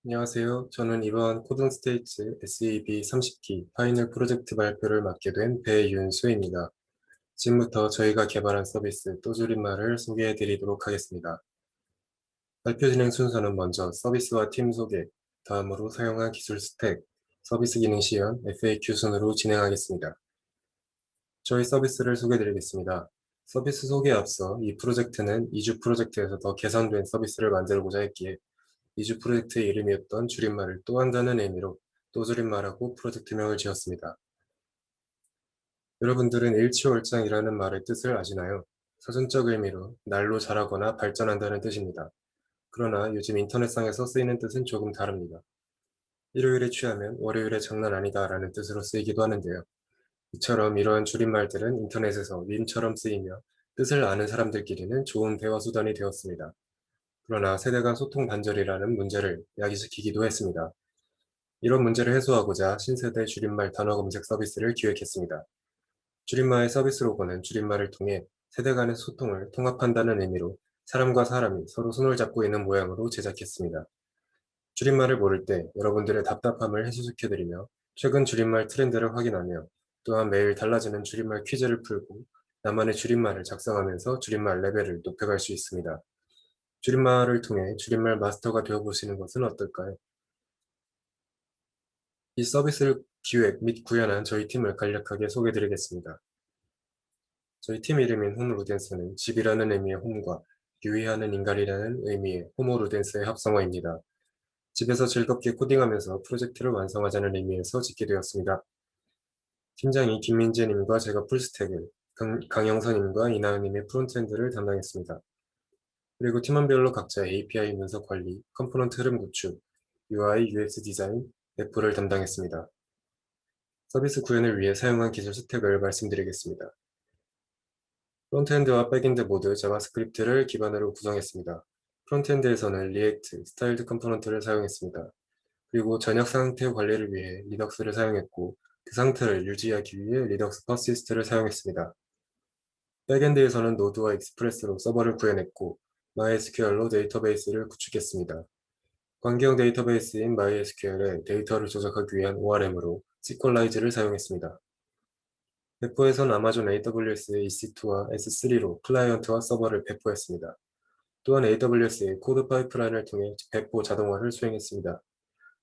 안녕하세요. 저는 이번 코딩 스테이츠 SEB 30기 파이널 프로젝트 발표를 맡게 된 배윤수입니다. 지금부터 저희가 개발한 서비스 또 줄임말을 소개해 드리도록 하겠습니다. 발표 진행 순서는 먼저 서비스와 팀 소개, 다음으로 사용한 기술 스택, 서비스 기능 시연, FAQ 순으로 진행하겠습니다. 저희 서비스를 소개해 드리겠습니다. 서비스 소개에 앞서 이 프로젝트는 2주 프로젝트에서 더 개선된 서비스를 만들고자 했기에 2주 프로젝트의 이름이었던 줄임말을 또 한다는 의미로 또 줄임말하고 프로젝트명을 지었습니다. 여러분들은 일취월장이라는 말의 뜻을 아시나요? 사전적 의미로 날로 자라거나 발전한다는 뜻입니다. 그러나 요즘 인터넷상에서 쓰이는 뜻은 조금 다릅니다. 일요일에 취하면 월요일에 장난 아니다 라는 뜻으로 쓰이기도 하는데요. 이처럼 이러한 줄임말들은 인터넷에서 밈처럼 쓰이며 뜻을 아는 사람들끼리는 좋은 대화 수단이 되었습니다. 그러나 세대 간 소통 단절이라는 문제를 야기시키기도 했습니다. 이런 문제를 해소하고자 신세대 줄임말 단어 검색 서비스를 기획했습니다. 줄임말의 서비스 로고는 줄임말을 통해 세대 간의 소통을 통합한다는 의미로 사람과 사람이 서로 손을 잡고 있는 모양으로 제작했습니다. 줄임말을 모를 때 여러분들의 답답함을 해소시켜드리며 최근 줄임말 트렌드를 확인하며 또한 매일 달라지는 줄임말 퀴즈를 풀고 나만의 줄임말을 작성하면서 줄임말 레벨을 높여갈 수 있습니다. 줄임말을 통해 줄임말 마스터가 되어보시는 것은 어떨까요? 이 서비스를 기획 및 구현한 저희 팀을 간략하게 소개드리겠습니다. 저희 팀 이름인 홈루덴스는 집이라는 의미의 홈과 유의하는 인간이라는 의미의 호모루덴스의 합성어입니다. 집에서 즐겁게 코딩하면서 프로젝트를 완성하자는 의미에서 짓게 되었습니다. 팀장이 김민재님과 제가 풀스택을, 강영선님과 이나은님의 프론트엔드를 담당했습니다. 그리고 팀원별로 각자 API 문서 관리, 컴포넌트 흐름 구축, UI, UX 디자인, F를 담당했습니다. 서비스 구현을 위해 사용한 기술 스택을 말씀드리겠습니다. 프론트엔드와 백엔드 모두 자바스크립트를 기반으로 구성했습니다. 프론트엔드에서는 리액트, 스타일드 컴포넌트를 사용했습니다. 그리고 전역 상태 관리를 위해 리덕스를 사용했고 그 상태를 유지하기 위해 리덕스 퍼시스트를 사용했습니다. 백엔드에서는 노드와 익스프레스로 서버를 구현했고 MySQL로 데이터베이스를 구축했습니다. 관계형 데이터베이스인 MySQL에 데이터를 조작하기 위한 ORM으로 시퀄라이즈를 사용했습니다. 배포에선 아마존 AWS의 EC2와 S3로 클라이언트와 서버를 배포했습니다. 또한 AWS의 코드 파이프라인을 통해 배포 자동화를 수행했습니다.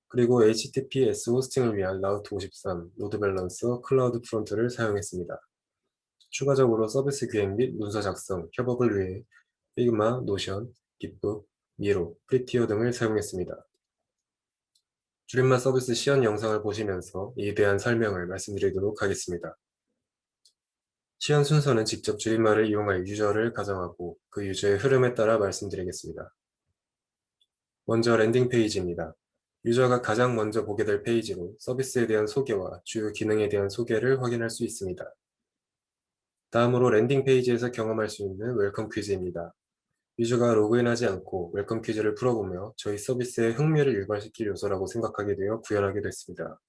그리고 HTTPS 호스팅을 위한 라우트 53, 로드 밸런서, 클라우드 프론트를 사용했습니다. 추가적으로 서비스 기획 및 문서 작성, 협업을 위해 피그마, 노션, 깃북, 미로, 프리티어 등을 사용했습니다. 줄임말 서비스 시연 영상을 보시면서 이에 대한 설명을 말씀드리도록 하겠습니다. 시연 순서는 직접 줄임말을 이용할 유저를 가정하고 그 유저의 흐름에 따라 말씀드리겠습니다. 먼저 랜딩 페이지입니다. 유저가 가장 먼저 보게 될 페이지로 서비스에 대한 소개와 주요 기능에 대한 소개를 확인할 수 있습니다. 다음으로 랜딩 페이지에서 경험할 수 있는 웰컴 퀴즈입니다. 유저가 로그인하지 않고 웰컴 퀴즈를 풀어보며 저희 서비스에 흥미를 유발시킬 요소라고 생각하게 되어 구현하게 됐습니다.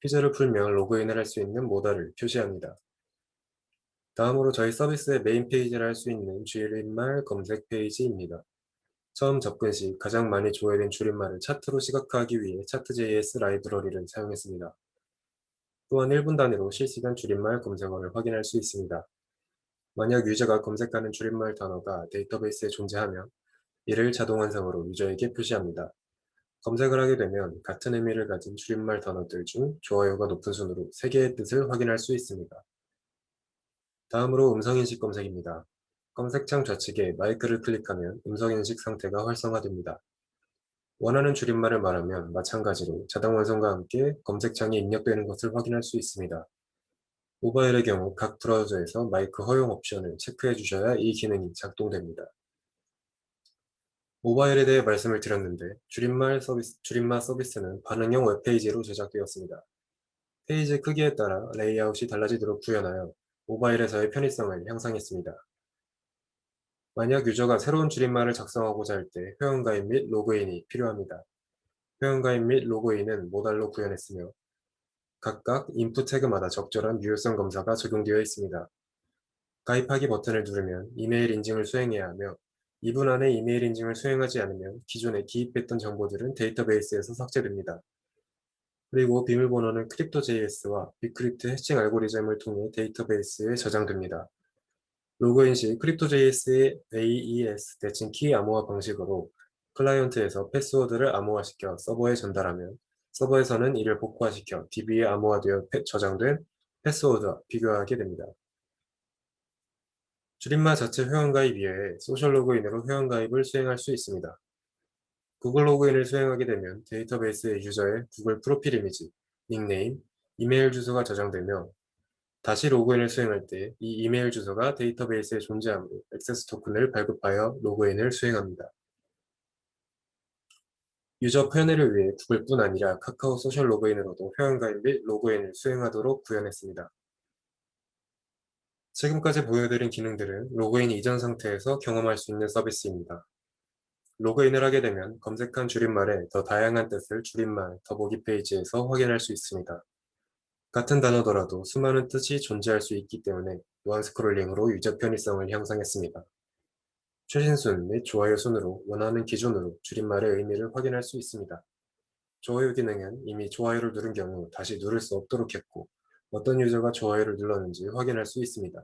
퀴즈를 풀면 로그인을 할 수 있는 모달을 표시합니다. 다음으로 저희 서비스의 메인 페이지를 할 수 있는 줄임말 검색 페이지입니다. 처음 접근 시 가장 많이 조회된 줄임말을 차트로 시각화하기 위해 차트.js 라이브러리를 사용했습니다. 또한 1분 단위로 실시간 줄임말 검색어를 확인할 수 있습니다. 만약 유저가 검색하는 줄임말 단어가 데이터베이스에 존재하면 이를 자동 완성으로 유저에게 표시합니다. 검색을 하게 되면 같은 의미를 가진 줄임말 단어들 중 좋아요가 높은 순으로 3개의 뜻을 확인할 수 있습니다. 다음으로 음성인식 검색입니다. 검색창 좌측에 마이크를 클릭하면 음성인식 상태가 활성화됩니다. 원하는 줄임말을 말하면 마찬가지로 자동 완성과 함께 검색창에 입력되는 것을 확인할 수 있습니다. 모바일의 경우 각 브라우저에서 마이크 허용 옵션을 체크해 주셔야 이 기능이 작동됩니다. 모바일에 대해 말씀을 드렸는데 줄임말 서비스는 반응형 웹페이지로 제작되었습니다. 페이지 크기에 따라 레이아웃이 달라지도록 구현하여 모바일에서의 편의성을 향상했습니다. 만약 유저가 새로운 줄임말을 작성하고자 할 때 회원가입 및 로그인이 필요합니다. 회원가입 및 로그인은 모달로 구현했으며 각각 인풋 태그마다 적절한 유효성 검사가 적용되어 있습니다. 가입하기 버튼을 누르면 이메일 인증을 수행해야 하며 2분 안에 이메일 인증을 수행하지 않으면 기존에 기입했던 정보들은 데이터베이스에서 삭제됩니다. 그리고 비밀번호는 크립토JS와 비크립트 해칭 알고리즘을 통해 데이터베이스에 저장됩니다. 로그인 시 크립토JS의 AES 대칭 키 암호화 방식으로 클라이언트에서 패스워드를 암호화시켜 서버에 전달하면 서버에서는 이를 복구화시켜 DB에 암호화되어 저장된 패스워드와 비교하게 됩니다. 줄임말 자체 회원가입 이외에 소셜 로그인으로 회원가입을 수행할 수 있습니다. 구글 로그인을 수행하게 되면 데이터베이스의 유저의 구글 프로필 이미지, 닉네임, 이메일 주소가 저장되며 다시 로그인을 수행할 때 이 이메일 주소가 데이터베이스에 존재하므로 액세스 토큰을 발급하여 로그인을 수행합니다. 유저 편의를 위해 구글뿐 아니라 카카오 소셜 로그인으로도 회원가입 및 로그인을 수행하도록 구현했습니다. 지금까지 보여드린 기능들은 로그인 이전 상태에서 경험할 수 있는 서비스입니다. 로그인을 하게 되면 검색한 줄임말의 더 다양한 뜻을 줄임말 더보기 페이지에서 확인할 수 있습니다. 같은 단어더라도 수많은 뜻이 존재할 수 있기 때문에 무한 스크롤링으로 유저 편의성을 향상했습니다. 최신순 및 좋아요 순으로 원하는 기준으로 줄임말의 의미를 확인할 수 있습니다. 좋아요 기능은 이미 좋아요를 누른 경우 다시 누를 수 없도록 했고 어떤 유저가 좋아요를 눌렀는지 확인할 수 있습니다.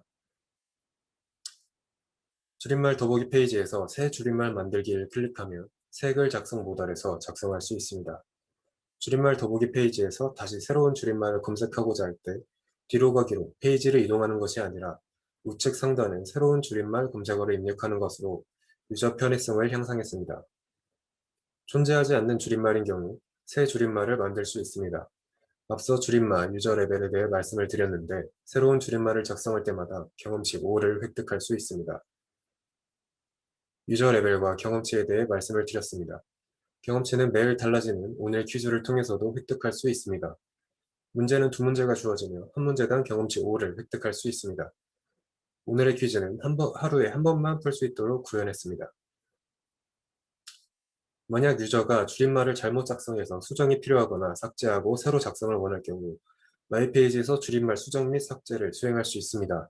줄임말 더보기 페이지에서 새 줄임말 만들기를 클릭하면 새 글 작성 모델에서 작성할 수 있습니다. 줄임말 더보기 페이지에서 다시 새로운 줄임말을 검색하고자 할 때 뒤로 가기로 페이지를 이동하는 것이 아니라 우측 상단에 새로운 줄임말 검색어를 입력하는 것으로 유저 편의성을 향상했습니다. 존재하지 않는 줄임말인 경우 새 줄임말을 만들 수 있습니다. 앞서 줄임말 유저 레벨에 대해 말씀을 드렸는데 새로운 줄임말을 작성할 때마다 경험치 5를 획득할 수 있습니다. 유저 레벨과 경험치에 대해 말씀을 드렸습니다. 경험치는 매일 달라지는 오늘 퀴즈를 통해서도 획득할 수 있습니다. 문제는 2문제가 주어지며 한 문제당 경험치 5를 획득할 수 있습니다. 오늘의 퀴즈는 하루에 한 번만 풀 수 있도록 구현했습니다. 만약 유저가 줄임말을 잘못 작성해서 수정이 필요하거나 삭제하고 새로 작성을 원할 경우 마이페이지에서 줄임말 수정 및 삭제를 수행할 수 있습니다.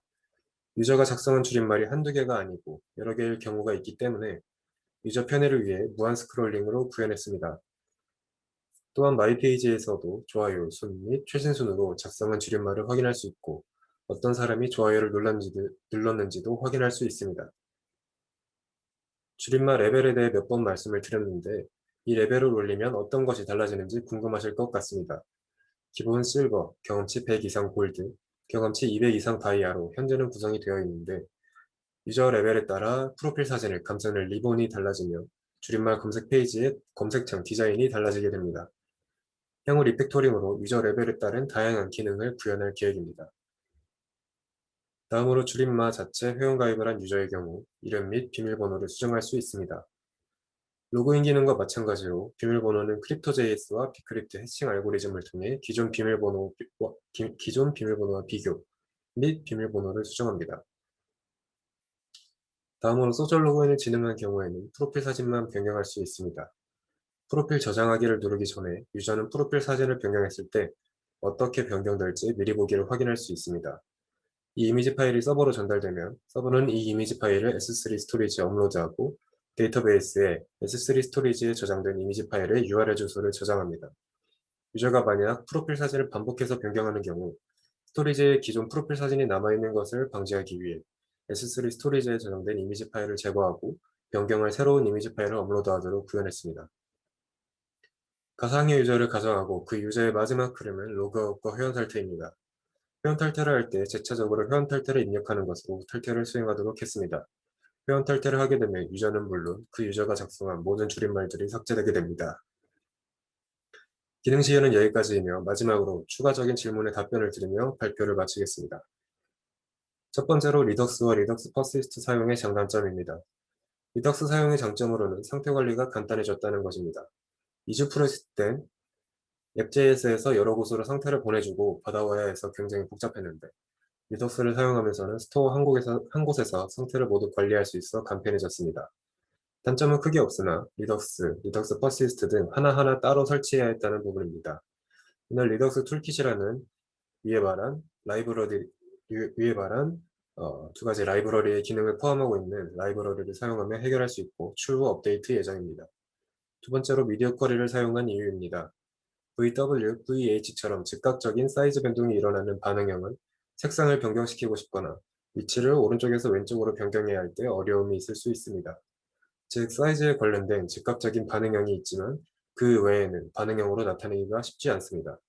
유저가 작성한 줄임말이 한두 개가 아니고 여러 개일 경우가 있기 때문에 유저 편의를 위해 무한 스크롤링으로 구현했습니다. 또한 마이페이지에서도 좋아요 순 및 최신 순으로 작성한 줄임말을 확인할 수 있고 어떤 사람이 좋아요를 눌렀는지도 확인할 수 있습니다. 줄임말 레벨에 대해 몇 번 말씀을 드렸는데 이 레벨을 올리면 어떤 것이 달라지는지 궁금하실 것 같습니다. 기본 실버, 경험치 100 이상 골드, 경험치 200 이상 다이아로 현재는 구성이 되어 있는데 유저 레벨에 따라 프로필 사진을 감싸는 리본이 달라지며 줄임말 검색 페이지의 검색창 디자인이 달라지게 됩니다. 향후 리팩토링으로 유저 레벨에 따른 다양한 기능을 구현할 계획입니다. 다음으로 줄임말 자체 회원가입을 한 유저의 경우 이름 및 비밀번호를 수정할 수 있습니다. 로그인 기능과 마찬가지로 비밀번호는 크립토JS와 비크립트 해칭 알고리즘을 통해 기존 비밀번호와 비교 및 비밀번호를 수정합니다. 다음으로 소셜 로그인을 진행한 경우에는 프로필 사진만 변경할 수 있습니다. 프로필 저장하기를 누르기 전에 유저는 프로필 사진을 변경했을 때 어떻게 변경될지 미리 보기를 확인할 수 있습니다. 이 이미지 파일이 서버로 전달되면 서버는 이 이미지 파일을 S3 스토리지에 업로드하고 데이터베이스에 S3 스토리지에 저장된 이미지 파일의 URL 주소를 저장합니다. 유저가 만약 프로필 사진을 반복해서 변경하는 경우 스토리지에 기존 프로필 사진이 남아있는 것을 방지하기 위해 S3 스토리지에 저장된 이미지 파일을 제거하고 변경할 새로운 이미지 파일을 업로드하도록 구현했습니다. 가상의 유저를 가정하고 그 유저의 마지막 흐름은 로그아웃과 회원 탈퇴입니다. 회원 탈퇴를 할 때 재차적으로 회원 탈퇴를 입력하는 것으로 탈퇴를 수행하도록 했습니다. 회원 탈퇴를 하게 되면 유저는 물론 그 유저가 작성한 모든 줄임말들이 삭제되게 됩니다. 기능 시연은 여기까지이며 마지막으로 추가적인 질문에 답변을 드리며 발표를 마치겠습니다. 첫 번째로 리덕스와 리덕스 퍼시스트 사용의 장단점입니다. 리덕스 사용의 장점으로는 상태 관리가 간단해졌다는 것입니다. 2주 프로젝트 땐 앱JS에서 여러 곳으로 상태를 보내주고 받아와야 해서 굉장히 복잡했는데 리덕스를 사용하면서는 스토어 한 곳에서 상태를 모두 관리할 수 있어 간편해졌습니다. 단점은 크게 없으나 리덕스, 리덕스 퍼시스트 등 하나하나 따로 설치해야 했다는 부분입니다. 이날 리덕스 툴킷이라는 위에 말한 두 가지 라이브러리의 기능을 포함하고 있는 라이브러리를 사용하며 해결할 수 있고 추후 업데이트 예정입니다. 두 번째로 미디어 쿼리를 사용한 이유입니다. VW, VH처럼 즉각적인 사이즈 변동이 일어나는 반응형은 색상을 변경시키고 싶거나 위치를 오른쪽에서 왼쪽으로 변경해야 할 때 어려움이 있을 수 있습니다. 즉, 사이즈에 관련된 즉각적인 반응형이 있지만 그 외에는 반응형으로 나타내기가 쉽지 않습니다.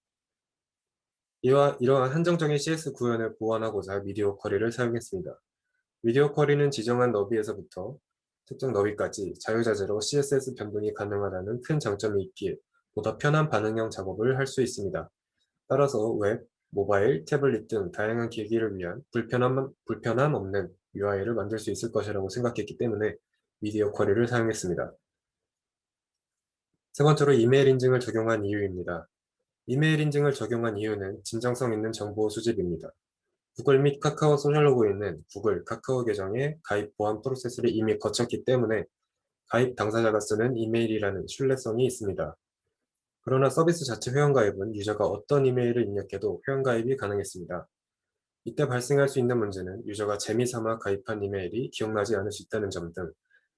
이러한 한정적인 CS 구현을 보완하고자 미디어 쿼리를 사용했습니다. 미디어 쿼리는 지정한 너비에서부터 특정 너비까지 자유자재로 CSS 변동이 가능하다는 큰 장점이 있기에 보다 편한 반응형 작업을 할 수 있습니다. 따라서 웹, 모바일, 태블릿 등 다양한 기기를 위한 불편함 없는 UI를 만들 수 있을 것이라고 생각했기 때문에 미디어 쿼리를 사용했습니다. 세 번째로 이메일 인증을 적용한 이유입니다. 이메일 인증을 적용한 이유는 진정성 있는 정보 수집입니다. 구글 및 카카오 소셜로그에는 구글, 카카오 계정의 가입 보안 프로세스를 이미 거쳤기 때문에 가입 당사자가 쓰는 이메일이라는 신뢰성이 있습니다. 그러나 서비스 자체 회원가입은 유저가 어떤 이메일을 입력해도 회원가입이 가능했습니다. 이때 발생할 수 있는 문제는 유저가 재미삼아 가입한 이메일이 기억나지 않을 수 있다는 점 등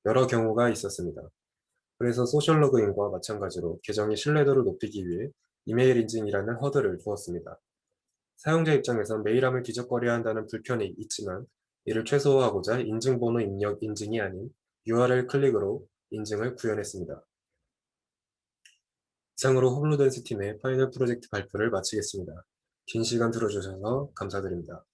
여러 경우가 있었습니다. 그래서 소셜 로그인과 마찬가지로 계정의 신뢰도를 높이기 위해 이메일 인증이라는 허들을 두었습니다. 사용자 입장에선 메일함을 뒤적거려야 한다는 불편이 있지만 이를 최소화하고자 인증번호 입력 인증이 아닌 URL 클릭으로 인증을 구현했습니다. 이상으로 홈로덴스 팀의 파이널 프로젝트 발표를 마치겠습니다. 긴 시간 들어주셔서 감사드립니다.